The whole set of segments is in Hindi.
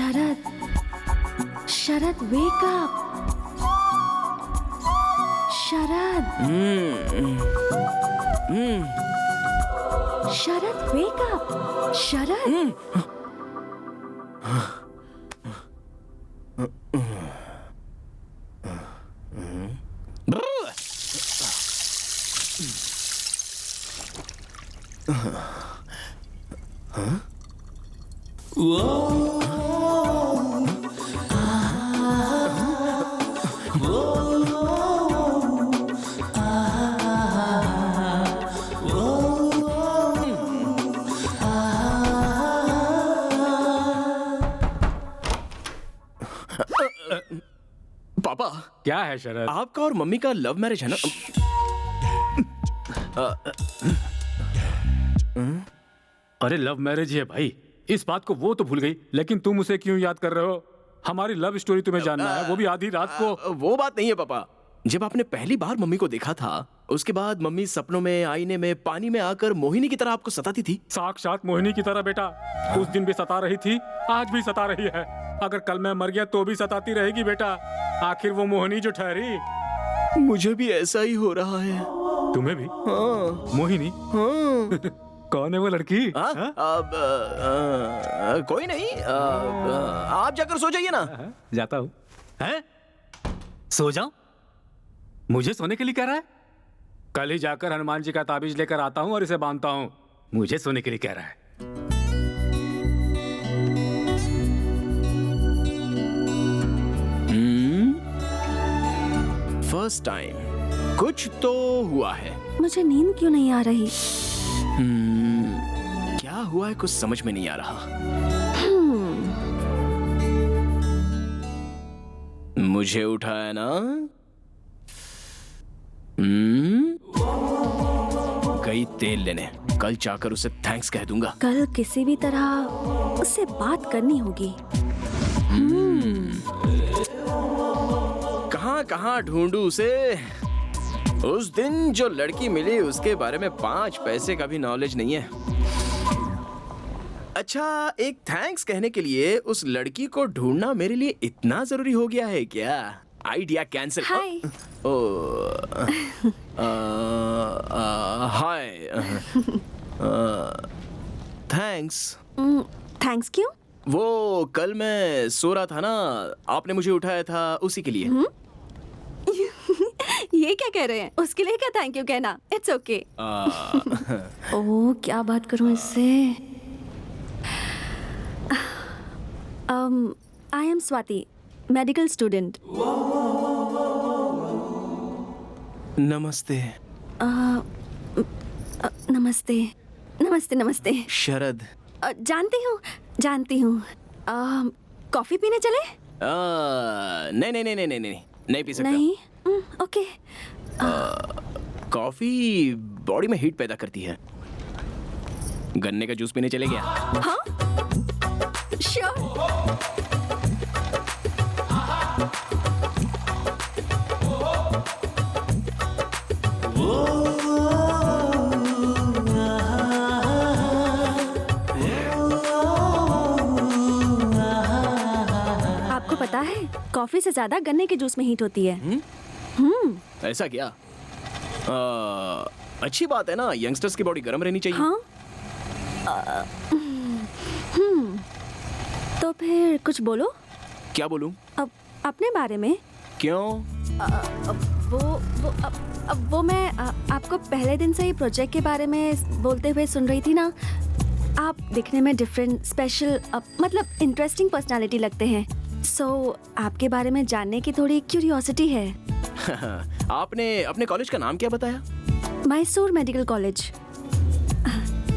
शरद, शरद wake up. शरद, शरद wake up. शरद. पापा, क्या है शरद? आपका और मम्मी का लव मैरिज है ना? अरे लव मैरिज है भाई, इस बात को वो तो भूल गई, लेकिन तुम उसे क्यों याद कर रहे हो? हमारी लव स्टोरी तुम्हें जानना है, वो भी आधी रात को। वो बात नहीं है पापा। जब आपने पहली बार मम्मी को देखा था, उसके बाद मम्मी सपनों में, आईने में, पानी में आकर मोहिनी की तरह आपको सताती थी। साक्षात मोहिनी की तरह बेटा। उस दिन भी सता रही थी, आज भी सता रही है। अगर कल मैं मर गया तो भी सताती रहेगी बेटा। आखिर वो मोहिनी जो ठहरी। मुझे भी ऐसा ही हो रहा है। तुम्हें भी? हाँ। मोहिनी? हाँ। कौन है वो लड़की? कोई नहीं। आप जाकर सो जाइए ना। जाता हूँ। हैं? सो जाऊं? मुझे सोने के लिए कह रहा है? कल ही जाकर हनुमान जी का ताबीज लेकर आता हूँ और इसे बांधता हूँ। मुझे सोने के लिए कह रहा है। फर्स्ट टाइम कुछ तो हुआ है। मुझे नींद क्यों नहीं आ रही? क्या हुआ है कुछ समझ में नहीं आ रहा। मुझे उठाया ना? गई तेल लेने। कल जाकर उसे थैंक्स कह दूंगा। कल किसी भी तरह उससे बात करनी होगी। कहाँ कहाँ ढूंढूं उसे? उस दिन जो लड़की मिली उसके बारे में 5 पैसे का भी नॉलेज नहीं है। अच्छा, एक थैंक्स कहने के लिए उस लड़की को ढूंढना मेरे लिए इतना जरूरी हो गया है क्या? Idea cancel. Hi. Hi. Thanks. Thanks क्यों? वो कल मैं सो रहा था ना, आपने मुझे उठाया था उसी के लिए। ये क्या कह रहे हैं? उसके लिए क्या थैंक यू कहना? It's okay. ओह, क्या बात करूं इससे? I am Swati, medical student. नमस्ते। नमस्ते नमस्ते नमस्ते। शरद। जानती हूँ। कॉफी पीने चले? नहीं नहीं नहीं नहीं नहीं नहीं पी सकता। नहीं? ओके। कॉफी बॉडी में हीट पैदा करती है। गन्ने का जूस पीने चले गया। हाँ? श्योर। आपको पता है, कॉफी से ज्यादा गन्ने के जूस में हीट होती है। ऐसा क्या? अच्छी बात है ना, यंगस्टर्स की बॉडी गर्म रहनी चाहिए। हाँ? तो फिर कुछ बोलो। क्या बोलूं? अब अपने बारे में। क्यों? वो मैं आपको पहले दिन से ही प्रोजेक्ट के बारे में बोलते हुए सुन रही थी ना। आप दिखने में डिफरेंट, स्पेशल, मतलब इंटरेस्टिंग पर्सनालिटी लगते हैं। सो आपके बारे में जानने की थोड़ी क्यूरियोसिटी है। आपने अपने कॉलेज का नाम क्या बताया? Mysore medical college.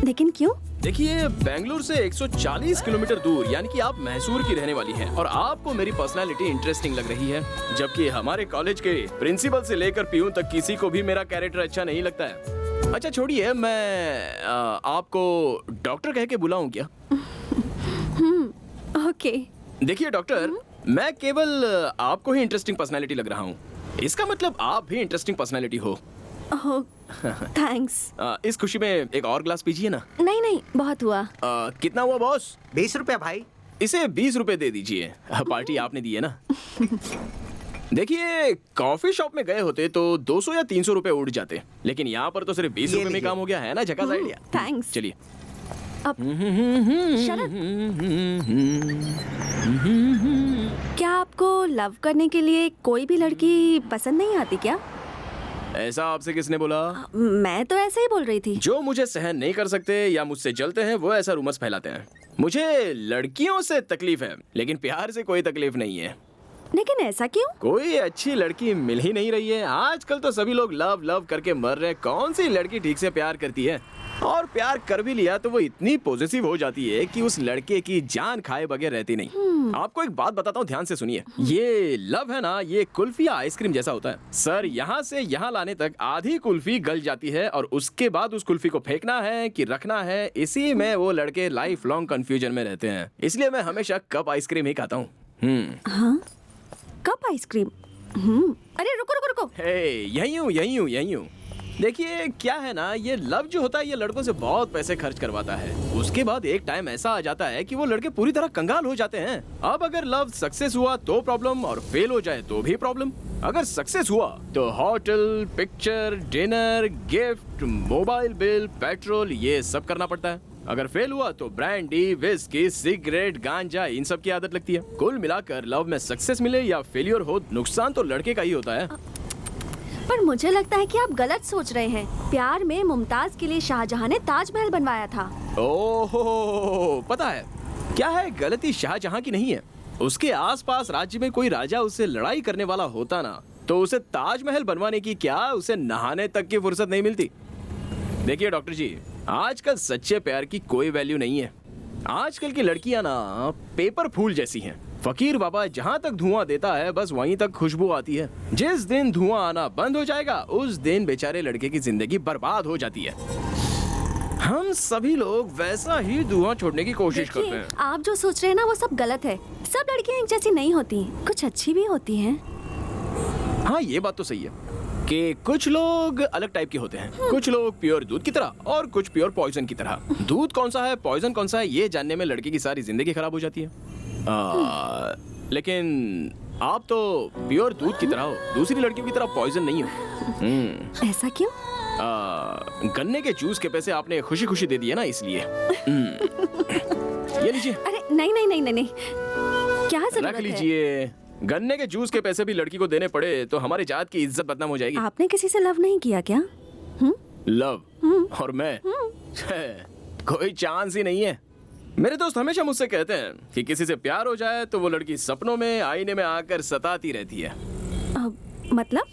लेकिन क्यों? देखिए, बेंगलुरु से 140 किलोमीटर दूर, यानी कि आप मैसूर की रहने वाली हैं और आपको मेरी पर्सनालिटी इंटरेस्टिंग लग रही है, जबकि हमारे कॉलेज के प्रिंसिपल से लेकर पीयून तक किसी को भी मेरा कैरेक्टर अच्छा नहीं लगता है। अच्छा छोड़िए, मैं आपको डॉक्टर कह के बुलाऊं क्या? ओके। देखिए डॉक्टर, मैं केवल आपको ही इंटरेस्टिंग पर्सनालिटी लग रहा हूँ। इसका मतलब आप भी इंटरेस्टिंग पर्सनालिटी हो। ओह, थैंक्स। इस खुशी में एक और ग्लास पीजिए ना। नहीं, बहुत हुआ। कितना हुआ बॉस? 20 रुपया भाई। इसे 20 रुपए दे दीजिए, पार्टी आपने दी है ना। देखिए, कॉफी शॉप में गए होते तो 200 या 300 रुपए उड़ जाते, लेकिन यहाँ पर तो सिर्फ 20 रुपए में काम हो गया है ना। झकास आइडिया। थैंक्स। चलिए। शरद, क्या आपको लव करने के लिए कोई भी लड़की पसंद नहीं आती क्या? ऐसा आपसे किसने बोला? मैं तो ऐसे ही बोल रही थी। जो मुझे सहन नहीं कर सकते या मुझसे जलते हैं वो ऐसा रूमर्स फैलाते हैं। मुझे लड़कियों से तकलीफ है, लेकिन प्यार से कोई तकलीफ नहीं है। लेकिन ऐसा क्यों? कोई अच्छी लड़की मिल ही नहीं रही है। आजकल तो सभी लोग लव लव करके मर रहे हैं। कौन सी लड़की ठीक से प्यार करती है? और प्यार कर भी लिया तो वो इतनी पॉजिटिव हो जाती है कि उस लड़के की जान खाए बगैर रहती नहीं। आपको एक बात बताता हूँ, ध्यान से सुनिए। ये लव है ना, ये कुल्फी या आइसक्रीम जैसा होता है। सर, यहाँ से यहाँ लाने तक आधी कुल्फी गल जाती है और उसके बाद उस कुल्फी को फेंकना है कि रखना है, इसी में वो लड़के लाइफ लॉन्ग कंफ्यूजन में रहते हैं। इसलिए मैं हमेशा कप आइसक्रीम ही खाता हूँ। हाँ, कप आइसक्रीम। अरे रुको रुको रुको। यही हूँ। देखिए क्या है ना, ये लव जो होता है ये लड़कों से बहुत पैसे खर्च करवाता है। उसके बाद एक टाइम ऐसा आ जाता है कि वो लड़के पूरी तरह कंगाल हो जाते हैं। अब अगर लव सक्सेस हुआ तो प्रॉब्लम, और फेल हो जाए तो भी प्रॉब्लम। अगर सक्सेस हुआ तो hotel, picture, dinner, gift, mobile bill, petrol, ये सब करना पड़ता है। अगर फेल हुआ तो ब्रांडी, विस्की, सिगरेट, गांजा, इन सब की आदत लगती है। कुल मिलाकर लव में सक्सेस मिले या फेलियर हो, नुकसान तो लड़के का ही होता है। पर मुझे लगता है कि आप गलत सोच रहे हैं। प्यार में मुमताज के लिए शाहजहां ने ताजमहल बनवाया था। ओहो, पता है क्या है, गलती शाहजहां की नहीं है। उसके आसपास राज्य में कोई राजा उससे लड़ाई करने वाला होता ना, तो उसे ताजमहल बनवाने की क्या, उसे नहाने तक की फुर्सत नहीं मिलती। देखिए डॉक्टर जी, आजकल सच्चे प्यार की कोई वैल्यू नहीं है। आजकल की लड़कियां ना पेपर फूल जैसी हैं। फकीर बाबा जहाँ तक धुआं देता है बस वहीं तक खुशबू आती है। जिस दिन धुआं आना बंद हो जाएगा उस दिन बेचारे लड़के की जिंदगी बर्बाद हो जाती है। हम सभी लोग वैसा ही धुआं छोड़ने की कोशिश करते हैं। आप जो सोच रहे हैं ना वो सब गलत है। सब लड़कियां एक जैसी नहीं होती, कुछ अच्छी भी होती हैं। हाँ, ये बात तो सही है कि कुछ लोग अलग टाइप के होते हैं। कुछ लोग प्योर दूध की तरह और कुछ प्योर पॉइजन की तरह। दूध कौन सा है, पॉइजन कौन सा है, ये जानने में लड़के की सारी जिंदगी खराब हो जाती है। लेकिन आप तो प्योर दूध की तरह हो, दूसरी लड़कियों की तरह पॉइजन नहीं हो। ऐसा क्यों? गन्ने के जूस के पैसे आपने खुशी खुशी दे दिए ना, इसलिए। ये लीजिए। अरे नहीं नहीं नहीं नहीं, क्या जरूरत है? रख लीजिए। गन्ने के जूस के पैसे भी लड़की को देने पड़े तो हमारी जात की इज्जत बदनाम हो जाएगी। आपने किसी से लव नहीं किया क्या? लव और मैं कोई चांस ही नहीं है। मेरे दोस्त हमेशा मुझसे कहते हैं कि किसी से प्यार हो जाए तो वो लड़की सपनों में, आईने में आकर सताती रहती है। मतलब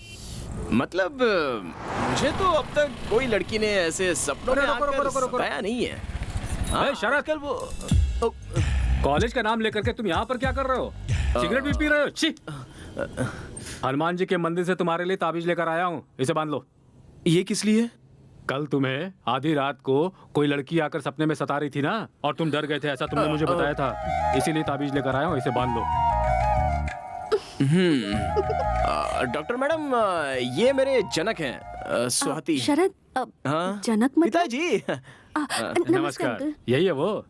मुझे तो अब तक कोई लड़की ने ऐसे सपनों में आकर सताया नहीं है। हाँ, शरद, कल वो कॉलेज का नाम लेकर के तुम यहाँ पर क्या कर रहे हो? सिगरेट भी पी रहे हो? छी! हनुमान जी के मंदिर से तुम्हारे लिए ताबीज लेकर आया हूँ, इसे बांध लो। ये किस लिए? कल तुम्हें आधी रात को कोई लड़की आकर सपने में सता रही थी ना, और तुम डर गए थे, ऐसा तुमने मुझे बताया था। इसीलिए ताबीज लेकर आया हूँ, इसे बांध लो। डॉक्टर मैडम, ये मेरे जनक हैं, स्वाति। शरद, हाँ? जनक मतलब? पिताजी। नमस्कार अंकल। यही है वो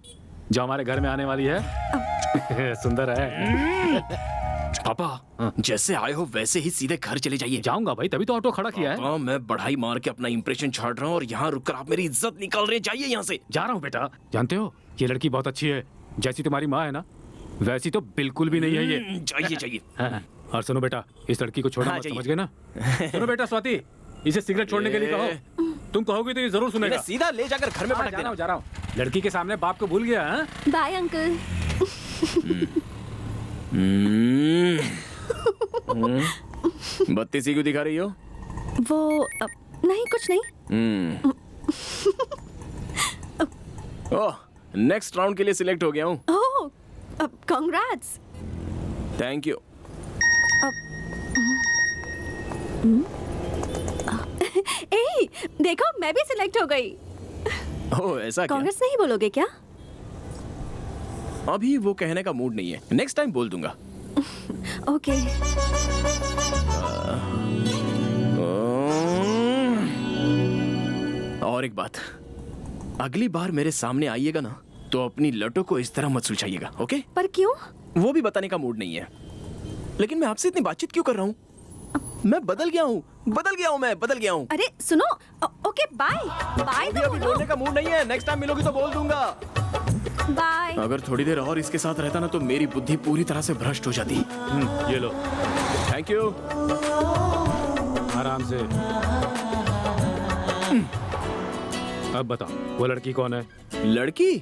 जो हमारे घर में आने वाली है। सुंदर है। पापा, जैसे आए हो वैसे ही सीधे घर चले जाइए। जाऊंगा भाई, तभी तो ऑटो खड़ा किया है। पापा, मैं बढ़ाई मार के अपना इंप्रेशन छाड़ रहा हूँ और यहाँ रुककर आप मेरी इज्जत निकाल रहे हैं। जाइए यहाँ से। जा रहा हूँ बेटा। जानते हो ये लड़की बहुत अच्छी है, जैसी तुम्हारी माँ है ना वैसी तो बिल्कुल भी नहीं है ये। जाइए जाइए। हाँ, और सुनो बेटा, इस लड़की को छोड़ना मत, समझ गए ना? सुनो बेटा स्वाति, इसे सिगरेट छोड़ने के लिए कहो। तुम कहोगे तो ये जरूर सुनेगा। सीधा ले जाकर घर में पटक देना। जा रहा हूँ। लड़की के सामने बाप को भूल गया। हाँ? Bye uncle. बत्ती सी क्यों दिखा रही हो? वो नहीं, कुछ नहीं। ओह, नेक्स्ट राउंड के लिए सिलेक्ट हो गया हूँ। ओह, कांग्रेट्स। Thank you. ए, देखो मैं भी सिलेक्ट हो गई। ओह, ऐसा क्या? कांग्रेस नहीं बोलोगे क्या? अभी वो कहने का मूड नहीं है, नेक्स्ट टाइम बोल दूंगा। ओके। और एक बात, अगली बार मेरे सामने आइएगा ना तो अपनी लटों को इस तरह मत सुलझाइएगा, ओके? पर क्यों? वो भी बताने का मूड नहीं है। लेकिन मैं आपसे इतनी बातचीत क्यों कर रहा हूँ? मैं बदल गया हूँ, मैं बदल गया हूँ। अरे सुनो, ओके बाय बाय। अभी बोलने का मूड नहीं है, नेक्स्ट टाइम मिलोगी तो बोल दूंगा। बाय। अगर थोड़ी देर और इसके साथ रहता ना तो मेरी बुद्धि पूरी तरह से भ्रष्ट हो जाती। ये लो, थैंक यू। आराम से। अब बताओ, वो लड़की कौन है? लड़की?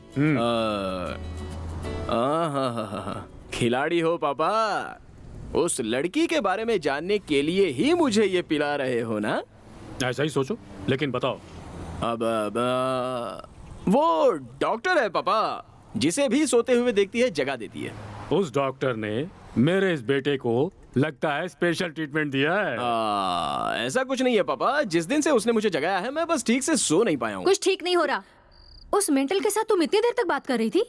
हाँ, खिलाड़ी हो पापा। उस लड़की के बारे में जानने के लिए ही मुझे ये पिला रहे हो ना? ऐसा ही सोचो, लेकिन बताओ। अब वो डॉक्टर है पापा, जिसे भी सोते हुए देखती है जगा देती है। उस डॉक्टर ने मेरे इस बेटे को लगता है स्पेशल ट्रीटमेंट दिया है। ऐसा कुछ नहीं है पापा। जिस दिन से उसने मुझे जगाया है मैं बस ठीक से सो नहीं पाया हूँ। कुछ ठीक नहीं हो रहा। उस मेंटल के साथ तुम इतनी देर तक बात कर रही थी।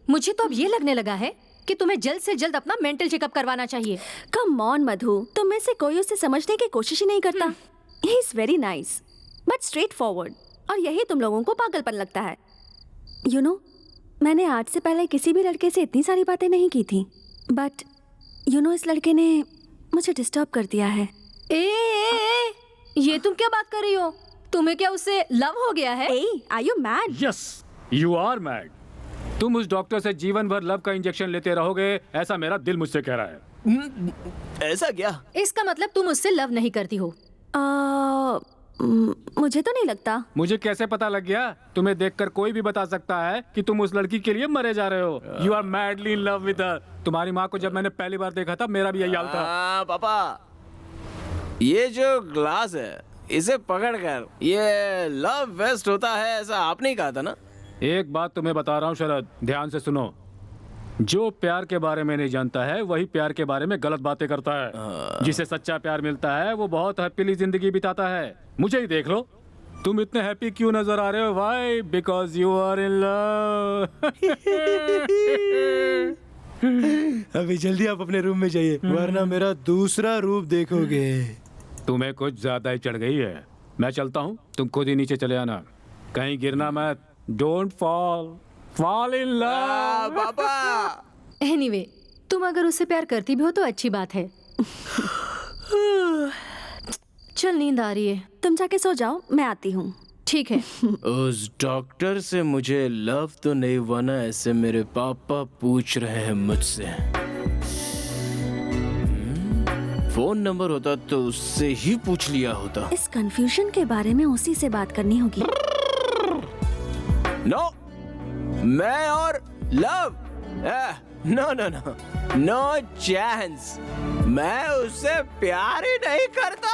मुझे तो अब ये लगने लगा है कि तुम्हें जल्द से जल्द अपना मेंटल चेकअप करवाना चाहिए। कम ऑन मधु, तुम में से कोई उसे समझने की कोशिश ही नहीं करता। He is very nice but straight forward, और यही तुम लोगों को पागलपन लगता है। यू नो, मैंने आज से पहले किसी भी लड़के से इतनी सारी बातें नहीं की थी, बट यू नो इस लड़के ने मुझे डिस्टर्ब कर दिया है। ये तुम क्या बात कर रही हो? तुम्हें क्या उससे लव हो गया है? Are you mad? Yes, you are mad. तुम उस डॉक्टर से जीवन भर लव का इंजेक्शन लेते रहोगे, ऐसा मेरा दिल मुझसे कह रहा है। ऐसा क्या? इसका मतलब तुम उससे लव नहीं करती हो? मुझे तो नहीं लगता। मुझे कैसे पता लग गया? तुम्हें देखकर कोई भी बता सकता है कि तुम उस लड़की के लिए मरे जा रहे हो। You are madly in love with her. तुम्हारी माँ को जब मैंने पहली बार देखा था मेरा भी यही हाल था। पापा, ये जो ग्लास है इसे पकड़कर ये लव वेस्ट होता है, ऐसा आपने ही कहा था ना? एक बात तुम्हें बता रहा हूँ शरद, ध्यान से सुनो। जो प्यार के बारे में नहीं जानता है वही प्यार के बारे में गलत बातें करता है। जिसे सच्चा प्यार मिलता है वो बहुत हैप्पीली जिंदगी बिताता है। मुझे ही देख लो, तुम इतने हैप्पी क्यों नजर आ रहे हो? Why? Because you are in love. अभी जल्दी आप अपने रूम में जाइए, वरना मेरा दूसरा रूप देखोगे। तुम्हें कुछ ज्यादा ही चढ़ गई है। मैं चलता हूँ, तुम खुद ही नीचे चले आना, कहीं गिरना मत। Don't fall in love. पापा एनीवे, तुम अगर उससे प्यार करती भी हो तो अच्छी बात है। चल, नींद आ रही है। तुम जाके सो जाओ, मैं आती हूँ। ठीक है। उस डॉक्टर से मुझे लव तो नहीं हुआ ना, ऐसे मेरे पापा पूछ रहे हैं मुझसे। फोन नंबर होता तो उससे ही पूछ लिया होता। इस कंफ्यूजन के बारे में उसी से बात करनी होगी। नो, मैं और love, no no no, no chance. मैं उससे प्यार ही नहीं करता।